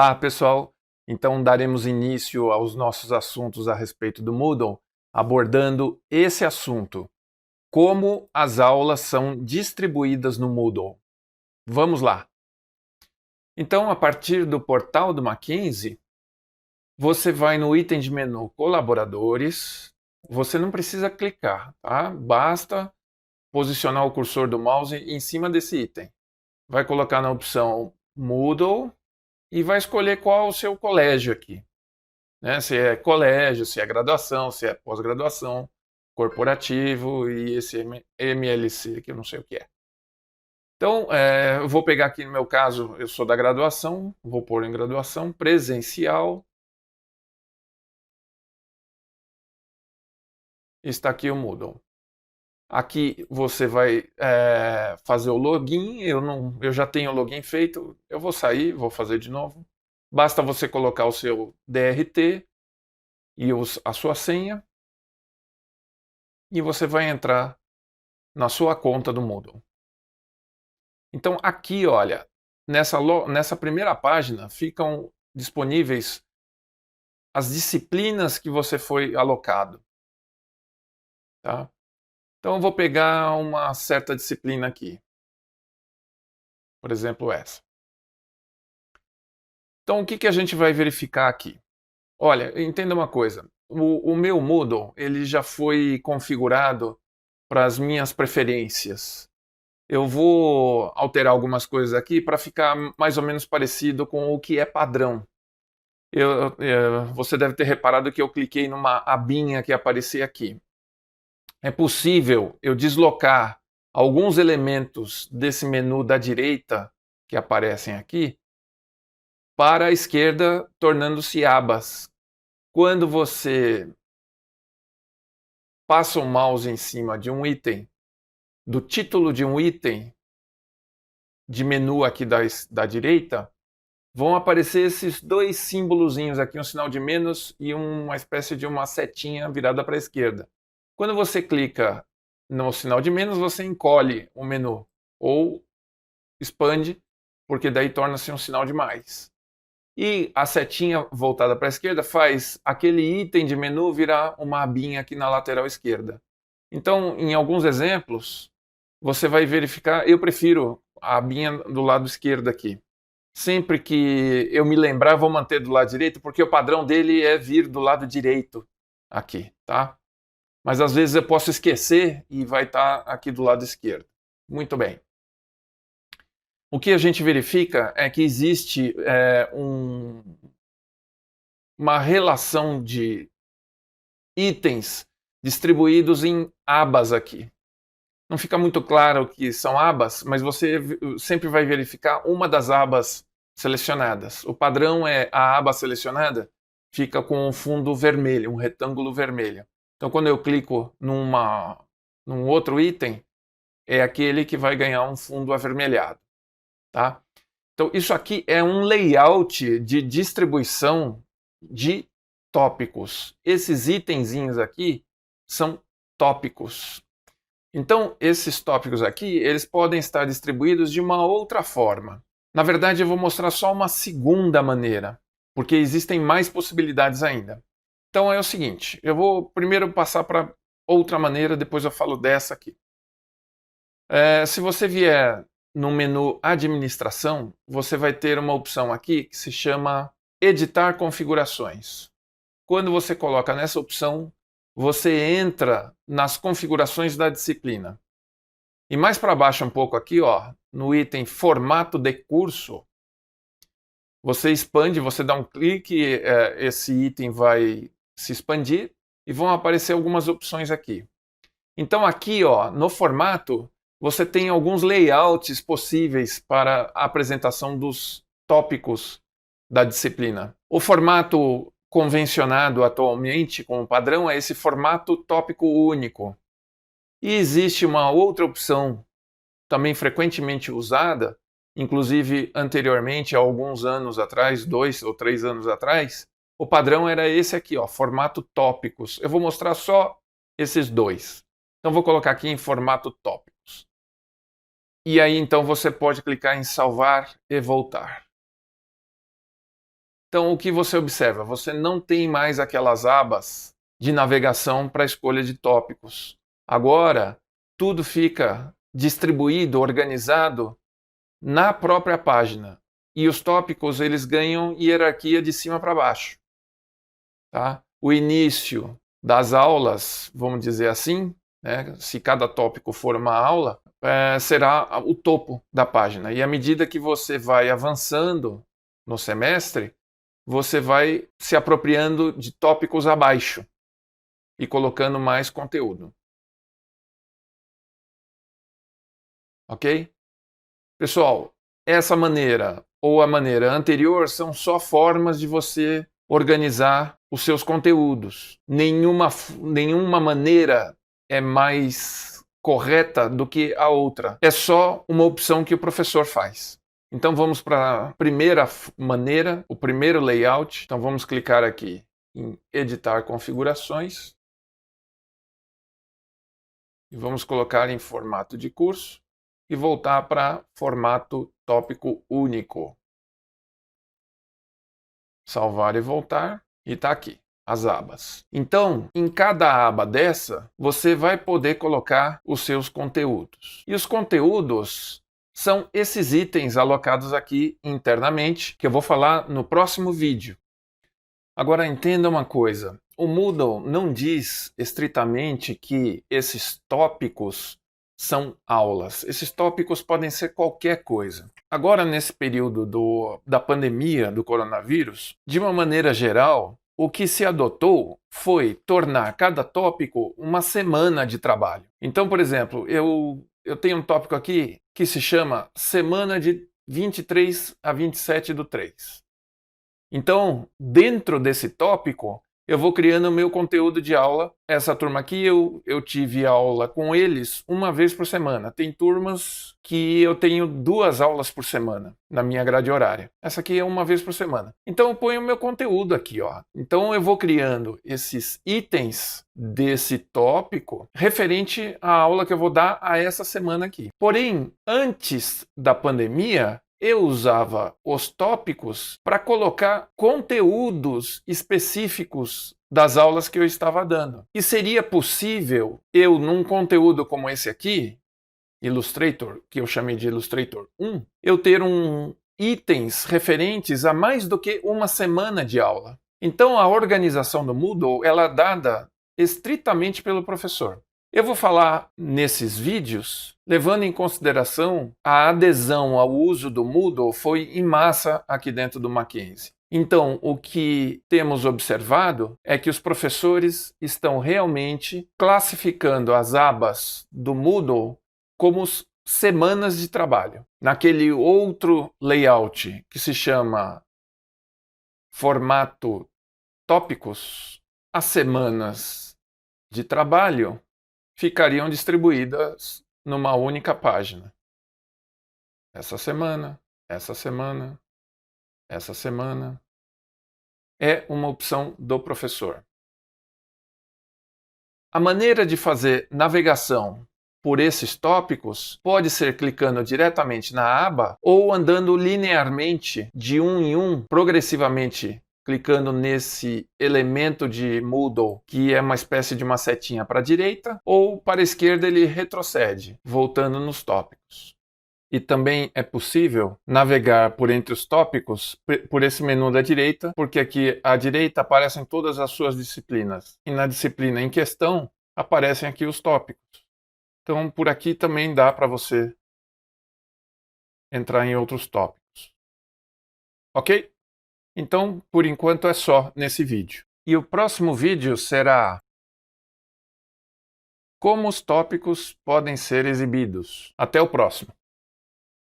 Olá, pessoal! Então, daremos início aos nossos assuntos a respeito do Moodle, abordando esse assunto: como as aulas são distribuídas no Moodle. Vamos lá! Então, a partir do portal do Mackenzie, você vai no item de menu Colaboradores. Você não precisa clicar, tá? Basta posicionar o cursor do mouse em cima desse item. Vai colocar na opção Moodle e vai escolher qual o seu colégio aqui, né? Se é colégio, se é graduação, se é pós-graduação, corporativo e esse MLC que eu não sei o que é. Então, eu vou pegar aqui no meu caso, eu sou da graduação, vou pôr em graduação presencial. Está aqui o Moodle. Aqui você vai fazer o login, eu já tenho o login feito, eu vou sair, vou fazer de novo. Basta você colocar o seu DRT e a sua senha e você vai entrar na sua conta do Moodle. Então aqui, olha, nessa primeira página ficam disponíveis as disciplinas que você foi alocado. Tá? Então eu vou pegar uma certa disciplina aqui. Por exemplo, essa. Então o que a gente vai verificar aqui? Olha, entenda uma coisa. O meu Moodle ele já foi configurado para as minhas preferências. Eu vou alterar algumas coisas aqui para ficar mais ou menos parecido com o que é padrão. Você deve ter reparado que eu cliquei numa abinha que aparecia aqui. É possível eu deslocar alguns elementos desse menu da direita que aparecem aqui para a esquerda, tornando-se abas. Quando você passa o mouse em cima de um item, do título de um item de menu aqui da direita, vão aparecer esses dois símbolozinhos aqui, um sinal de menos e uma espécie de uma setinha virada para a esquerda. Quando você clica no sinal de menos, você encolhe o menu ou expande, porque daí torna-se um sinal de mais. E a setinha voltada para a esquerda faz aquele item de menu virar uma abinha aqui na lateral esquerda. Então, em alguns exemplos, você vai verificar, eu prefiro a abinha do lado esquerdo aqui. Sempre que eu me lembrar, vou manter do lado direito, porque o padrão dele é vir do lado direito aqui, tá? Mas às vezes eu posso esquecer e vai estar aqui do lado esquerdo. Muito bem. O que a gente verifica é que existe uma relação de itens distribuídos em abas aqui. Não fica muito claro o que são abas, mas você sempre vai verificar uma das abas selecionadas. O padrão é a aba selecionada fica com um fundo vermelho, um retângulo vermelho. Então, quando eu clico num outro item, é aquele que vai ganhar um fundo avermelhado. Tá? Então, isso aqui é um layout de distribuição de tópicos. Esses itenzinhos aqui são tópicos. Então, esses tópicos aqui, eles podem estar distribuídos de uma outra forma. Na verdade, eu vou mostrar só uma segunda maneira, porque existem mais possibilidades ainda. Então, é o seguinte, eu vou primeiro passar para outra maneira, depois eu falo dessa aqui. Se você vier no menu Administração, você vai ter uma opção aqui que se chama Editar Configurações. Quando você coloca nessa opção, você entra nas configurações da disciplina. E mais para baixo um pouco aqui, ó, no item Formato de curso, você expande, você dá um clique, esse item vai se expandir e vão aparecer algumas opções aqui. Então aqui, ó, no formato, você tem alguns layouts possíveis para a apresentação dos tópicos da disciplina. O formato convencionado atualmente como padrão é esse formato tópico único. E existe uma outra opção também frequentemente usada, inclusive anteriormente, há alguns anos atrás, 2 ou 3 anos atrás, o padrão era esse aqui, ó, formato tópicos. Eu vou mostrar só esses dois. Então vou colocar aqui em formato tópicos. E aí então você pode clicar em salvar e voltar. Então, o que você observa? Você não tem mais aquelas abas de navegação para escolha de tópicos. Agora, tudo fica distribuído, organizado na própria página. E os tópicos, eles ganham hierarquia de cima para baixo. Tá? O início das aulas, vamos dizer assim, né, se cada tópico for uma aula, será o topo da página. E à medida que você vai avançando no semestre, você vai se apropriando de tópicos abaixo e colocando mais conteúdo. Ok? Pessoal, essa maneira ou a maneira anterior são só formas de você organizar os seus conteúdos. Nenhuma maneira é mais correta do que a outra. É só uma opção que o professor faz. Então vamos para a primeira maneira, o primeiro layout. Então vamos clicar aqui em editar configurações. E vamos colocar em formato de curso e voltar para formato tópico único. Salvar e voltar, e está aqui, as abas. Então, em cada aba dessa, você vai poder colocar os seus conteúdos. E os conteúdos são esses itens alocados aqui internamente, que eu vou falar no próximo vídeo. Agora entenda uma coisa, o Moodle não diz estritamente que esses tópicos são aulas. Esses tópicos podem ser qualquer coisa. Agora, nesse período da pandemia do coronavírus, de uma maneira geral, o que se adotou foi tornar cada tópico uma semana de trabalho. Então, por exemplo, eu tenho um tópico aqui que se chama Semana de 23 a 27/3. Então, dentro desse tópico, eu vou criando o meu conteúdo de aula. Essa turma aqui, eu tive aula com eles uma vez por semana. Tem turmas que eu tenho 2 aulas por semana na minha grade horária. Essa aqui é uma vez por semana. Então eu ponho o meu conteúdo aqui, ó. Então eu vou criando esses itens desse tópico referente à aula que eu vou dar a essa semana aqui. Porém, antes da pandemia, eu usava os tópicos para colocar conteúdos específicos das aulas que eu estava dando. E seria possível eu, num conteúdo como esse aqui, Illustrator, que eu chamei de Illustrator 1, eu ter itens referentes a mais do que uma semana de aula. Então a organização do Moodle ela é dada estritamente pelo professor. Eu vou falar nesses vídeos, levando em consideração a adesão ao uso do Moodle foi em massa aqui dentro do Mackenzie. Então, o que temos observado é que os professores estão realmente classificando as abas do Moodle como semanas de trabalho. Naquele outro layout que se chama formato tópicos, as semanas de trabalho ficariam distribuídas numa única página. Essa semana, essa semana, essa semana. É uma opção do professor. A maneira de fazer navegação por esses tópicos pode ser clicando diretamente na aba ou andando linearmente de um em um, progressivamente clicando nesse elemento de Moodle, que é uma espécie de uma setinha para a direita, ou para a esquerda ele retrocede, voltando nos tópicos. E também é possível navegar por entre os tópicos por esse menu da direita, porque aqui à direita aparecem todas as suas disciplinas. E na disciplina em questão aparecem aqui os tópicos. Então por aqui também dá para você entrar em outros tópicos. Ok? Então, por enquanto é só nesse vídeo. E o próximo vídeo será como os tópicos podem ser exibidos. Até o próximo.